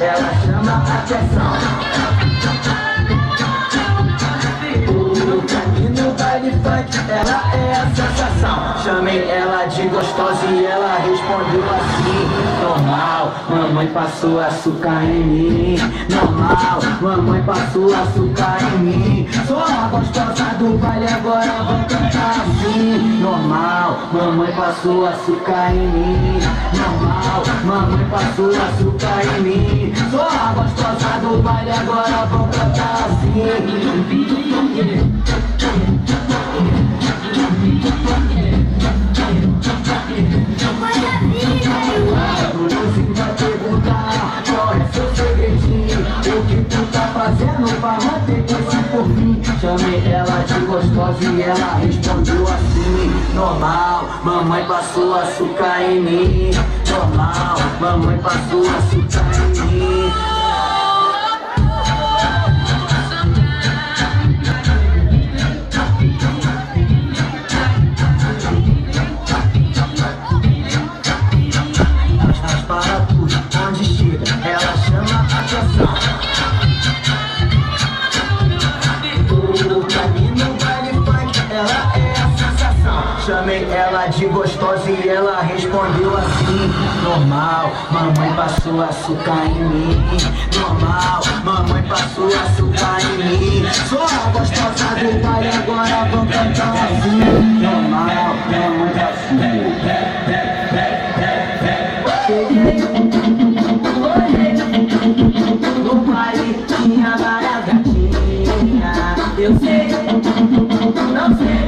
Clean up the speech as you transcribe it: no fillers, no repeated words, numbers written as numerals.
ela chama atenção. Aqui no baile funk, ela é a sensação. Chamei ela de gostosa e ela respondeu assim: normal, mamãe passou açúcar em mim. Normal, mamãe passou açúcar em mim. Sou a gostosa do baile, agora vou cantar assim. Normal, mamãe passou açúcar em mim. Normal, mamãe passou açúcar em mim. Sou a gostosa do baile, agora vou cantar assim. O que tu tá fazendo pra manter esse por fim? Chamei ela de gostosa e ela respondeu assim: normal, mamãe passou açúcar em mim. Normal, mamãe passou açúcar em mim. Para tudo, onde chega, ela chama atenção. Ela é a sensação. Chamei ela de gostosa e ela respondeu assim: normal, mamãe passou açúcar em mim. Normal, mamãe passou açúcar em mim. Sou a gostosa do baile, agora vou cantar assim. Normal, mamãe passou. No baile tinha várias gatinhas. Eu sei, não sei.